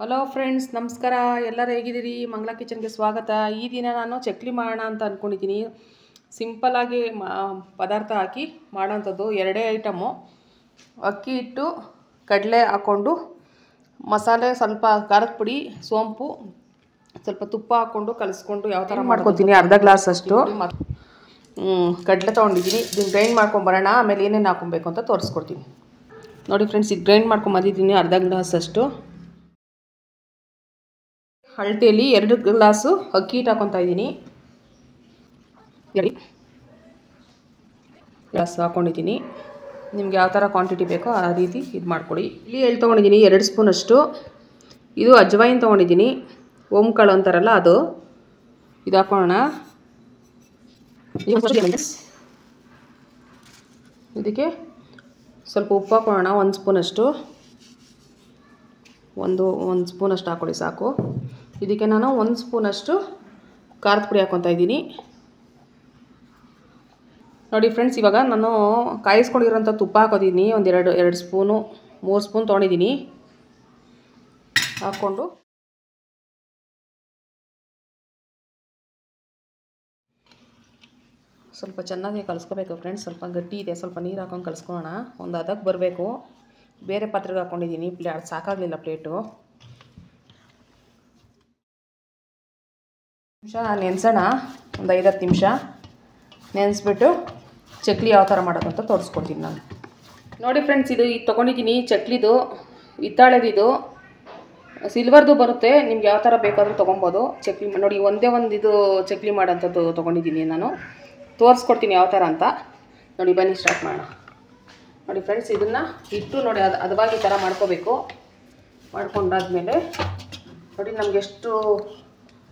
Hello friends, ನಮಸ್ಕಾರ. ಎಲ್ಲರೂ ಹೇಗಿದ್ದೀರಿ? ಮಂಗಳ ಕಿಚನ್ಗೆ ಸ್ವಾಗತ. ಈ ದಿನ ನಾನು ಚಕ್ಲಿ ಮಾಡೋಣ ಅಂತ ಅಂದ್ಕೊಂಡಿದ್ದೀನಿ. ಸಿಂಪಲ್ಲಾಗಿ ಪದಾರ್ಥ ಹಾಕಿ ಮಾಡೋಂಥದ್ದು ಎರಡೇ ಐಟಮು. ಅಕ್ಕಿ ಹಿಟ್ಟು, ಕಡಲೆ ಹಾಕ್ಕೊಂಡು ಮಸಾಲೆ, ಸ್ವಲ್ಪ ಖಾರದ ಪುಡಿ, ಸೋಂಪು, ಸ್ವಲ್ಪ ತುಪ್ಪ ಹಾಕ್ಕೊಂಡು ಕಲಿಸ್ಕೊಂಡು ಯಾವ ಥರ ಮಾಡ್ಕೊತೀನಿ. ಅರ್ಧ ಗ್ಲಾಸ್ ಅಷ್ಟು ಕಡಲೆ ತೊಗೊಂಡಿದ್ದೀನಿ. ಇದನ್ನು ಗ್ರೈಂಡ್ ಮಾಡ್ಕೊಂಬರೋಣ. ಆಮೇಲೆ ಏನೇನು ಹಾಕೊಬೇಕು ಅಂತ ತೋರಿಸ್ಕೊಡ್ತೀನಿ. ನೋಡಿ ಫ್ರೆಂಡ್ಸ್, ಈಗ ಗ್ರೈಂಡ್ ಮಾಡ್ಕೊಂಬಂದಿದ್ದೀನಿ ಅರ್ಧ ಗ್ಲಾಸ್ ಅಷ್ಟು. ಅಳತೆಯಲ್ಲಿ 2 ಗ್ಲಾಸು ಅಕ್ಕಿ ಹಿಟ್ಟು ಹಾಕ್ಕೊತಾ ಇದ್ದೀನಿ. 2 ಗ್ಲಾಸ್ ಹಾಕ್ಕೊಂಡಿದ್ದೀನಿ. ನಿಮ್ಗೆ ಯಾವ ಥರ ಕ್ವಾಂಟಿಟಿ ಬೇಕೋ ಆ ರೀತಿ ಇದು ಮಾಡ್ಕೊಳ್ಳಿ. ಇಲ್ಲಿ ಎಳ್ಳು ತೊಗೊಂಡಿದ್ದೀನಿ 2 ಸ್ಪೂನಷ್ಟು. ಇದು ಅಜ್ವೈನ್ ತೊಗೊಂಡಿದ್ದೀನಿ, ಓಂಕಾಳು ಅಂತಾರಲ್ಲ ಅದು. ಇದು ಹಾಕೋಣ. ಇದಕ್ಕೆ ಸ್ವಲ್ಪ ಉಪ್ಪು ಹಾಕೋಣ, 1 ಸ್ಪೂನಷ್ಟು. ಒಂದು ಸ್ಪೂನಷ್ಟು ಹಾಕ್ಕೊಳ್ಳಿ ಸಾಕು. ಇದಕ್ಕೆ ನಾನು 1 ಸ್ಪೂನಷ್ಟು ಖಾರದ ಪುಡಿ ಹಾಕ್ಕೊತಾ ಇದ್ದೀನಿ. ನೋಡಿ ಫ್ರೆಂಡ್ಸ್, ಇವಾಗ ನಾನು ಕಾಯಿಸ್ಕೊಂಡಿರೋಂಥ ತುಪ್ಪ ಹಾಕೋತಿದ್ದೀನಿ. ಒಂದು 2 ಸ್ಪೂನು 3 ಸ್ಪೂನ್ ತೊಗೊಂಡಿದ್ದೀನಿ. ಹಾಕ್ಕೊಂಡು ಸ್ವಲ್ಪ ಚೆನ್ನಾಗಿ ಕಲಿಸ್ಕೋಬೇಕು ಫ್ರೆಂಡ್ಸ್. ಸ್ವಲ್ಪ ಗಟ್ಟಿ ಇದೆ, ಸ್ವಲ್ಪ ನೀರು ಹಾಕೊಂಡು ಕಲಿಸ್ಕೊಳ್ಳೋಣ. ಒಂದು ಅದಕ್ಕೆ ಬರಬೇಕು. ಬೇರೆ ಪಾತ್ರೆಗೆ ಹಾಕ್ಕೊಂಡಿದ್ದೀನಿ, ಸಾಕಾಗಲಿಲ್ಲ ಪ್ಲೇಟು. ನಿಮಿಷ ನೆನೆಸೋಣ, ಒಂದು 5-10 ನಿಮಿಷ ನೆನೆಸ್ಬಿಟ್ಟು ಚಕ್ಲಿ ಯಾವ ಥರ ಮಾಡೋದು ಅಂತ ತೋರಿಸ್ಕೊಡ್ತೀನಿ ನಾನು. ನೋಡಿ ಫ್ರೆಂಡ್ಸ್, ಇದು ತೊಗೊಂಡಿದ್ದೀನಿ ಚಕ್ಲಿದು, ಹಿತ್ತಾಳೆದಿದು. ಸಿಲ್ವರ್ದು ಬರುತ್ತೆ, ನಿಮ್ಗೆ ಯಾವ ಥರ ಬೇಕಾದರೂ ತೊಗೊಬೋದು. ಚಕ್ಲಿ ನೋಡಿ, ಒಂದೇ ಒಂದು ಇದು ಚಕ್ಲಿ ಮಾಡೋಂಥದ್ದು ತೊಗೊಂಡಿದ್ದೀನಿ ನಾನು. ತೋರಿಸ್ಕೊಡ್ತೀನಿ ಯಾವ ಥರ ಅಂತ. ನೋಡಿ ಬನ್ನಿ ಸ್ಟಾರ್ಟ್ ಮಾಡೋಣ. ನೋಡಿ ಫ್ರೆಂಡ್ಸ್, ಇದನ್ನು ಇಟ್ಟು ನೋಡಿ ಹದವಾಗಿ ಈ ಥರ ಮಾಡ್ಕೋಬೇಕು. ಮಾಡ್ಕೊಂಡಾದ್ಮೇಲೆ ನೋಡಿ ನಮ್ಗೆ ಎಷ್ಟು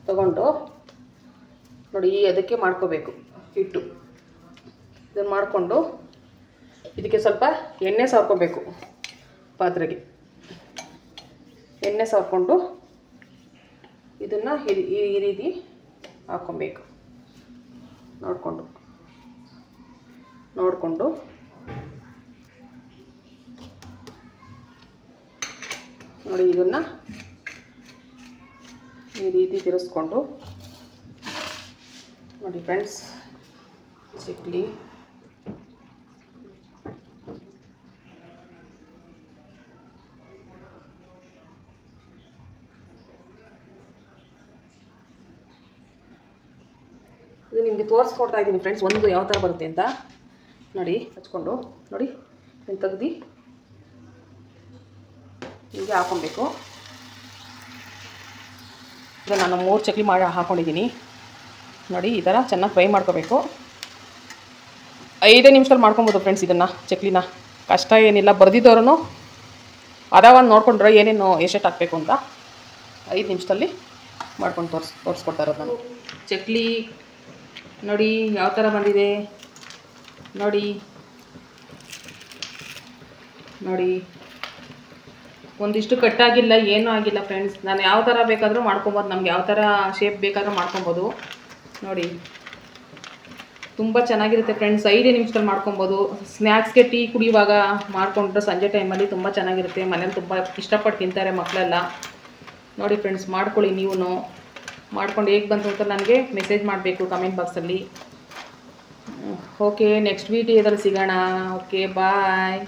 ತಗೊಂಡು ನೋಡಿ ಅದಕ್ಕೆ ಮಾಡ್ಕೋಬೇಕು ಹಿಟ್ಟು. ಇದನ್ನು ಮಾಡಿಕೊಂಡು ಇದಕ್ಕೆ ಸ್ವಲ್ಪ ಎಣ್ಣೆ ಸಾರ್ಕೋಬೇಕು. ಪಾತ್ರೆಗೆ ಎಣ್ಣೆ ಸಾರ್ಕೊಂಡು ಇದನ್ನು ಈ ರೀತಿ ಹಾಕ್ಕೊಬೇಕು. ನೋಡಿಕೊಂಡು ನೋಡಿ ಇದನ್ನು ಈ ರೀತಿ ತಿರ್ಸ್ಕೊಂಡು ನೋಡಿ ಫ್ರೆಂಡ್ಸ್, ಚಕ್ಲಿ ಇದು ನಿಮಗೆ ತೋರಿಸ್ಕೊಡ್ತಾ ಇದ್ದೀನಿ ಫ್ರೆಂಡ್ಸ್, ಒಂದು ಯಾವ ಥರ ಬರುತ್ತೆ ಅಂತ. ನೋಡಿ ಹಚ್ಕೊಂಡು ನೋಡಿ ತೆಗ್ದು ಹೀಗೆ ಹಾಕ್ಕೊಬೇಕು. ಈಗ ನಾನು 3 ಚಕ್ಲಿ ಹಾಕ್ಕೊಂಡಿದ್ದೀನಿ. ನೋಡಿ ಈ ಥರ ಚೆನ್ನಾಗಿ ಫ್ರೈ ಮಾಡ್ಕೋಬೇಕು. 5 ನಿಮಿಷದಲ್ಲಿ ಮಾಡ್ಕೊಬೋದು ಫ್ರೆಂಡ್ಸ್ ಇದನ್ನು, ಚಕ್ಲಿನ. ಕಷ್ಟ ಏನಿಲ್ಲ. ಬರ್ದಿದ್ದವ್ರೂ ಒಂದು ನೋಡ್ಕೊಂಡ್ರೆ ಏನೇನು ಎಷ್ಟೆಷ್ಟು ಹಾಕಬೇಕು ಅಂತ 5 ನಿಮಿಷದಲ್ಲಿ ಮಾಡ್ಕೊಂಡು ತೋರಿಸ್ಕೊಡ್ತಾ ಇರೋದು ನಾನು. ಚಕ್ಲಿ ನೋಡಿ ಯಾವ ಥರ ಬಂದಿದೆ. ನೋಡಿ ಒಂದಿಷ್ಟು ಕಟ್ಟಾಗಿಲ್ಲ, ಏನೂ ಆಗಿಲ್ಲ ಫ್ರೆಂಡ್ಸ್. ನಾನು ಯಾವ ಥರ ಬೇಕಾದರೂ ಮಾಡ್ಕೊಬೋದು, ನಮ್ಗೆ ಯಾವ ಥರ ಶೇಪ್ ಬೇಕಾದರೂ ಮಾಡ್ಕೊಬೋದು. ನೋಡಿ ತುಂಬ ಚೆನ್ನಾಗಿರುತ್ತೆ ಫ್ರೆಂಡ್ಸ್. 5 ನಿಮಿಷದಲ್ಲಿ ಮಾಡ್ಕೊಬೋದು. ಸ್ನ್ಯಾಕ್ಸ್ಗೆ ಟೀ ಕುಡಿಯುವಾಗ ಮಾಡಿಕೊಂಡ್ರೆ ಸಂಜೆ ಟೈಮಲ್ಲಿ ತುಂಬ ಚೆನ್ನಾಗಿರುತ್ತೆ. ಮನೇಲಿ ತುಂಬ ಇಷ್ಟಪಟ್ಟು ತಿಂತಾರೆ ಮಕ್ಕಳೆಲ್ಲ. ನೋಡಿ ಫ್ರೆಂಡ್ಸ್, ಮಾಡ್ಕೊಳ್ಳಿ ನೀವು. ಮಾಡ್ಕೊಂಡು ಹೇಗೆ ಬಂತು ಅಂತ ನನಗೆ ಮೆಸೇಜ್ ಮಾಡಬೇಕು ಕಮೆಂಟ್ ಬಾಕ್ಸಲ್ಲಿ. ಓಕೆ, ನೆಕ್ಸ್ಟ್ ವಿಡಿಯೋದಲ್ಲಿ ಸಿಗೋಣ. ಓಕೆ, ಬಾಯ್.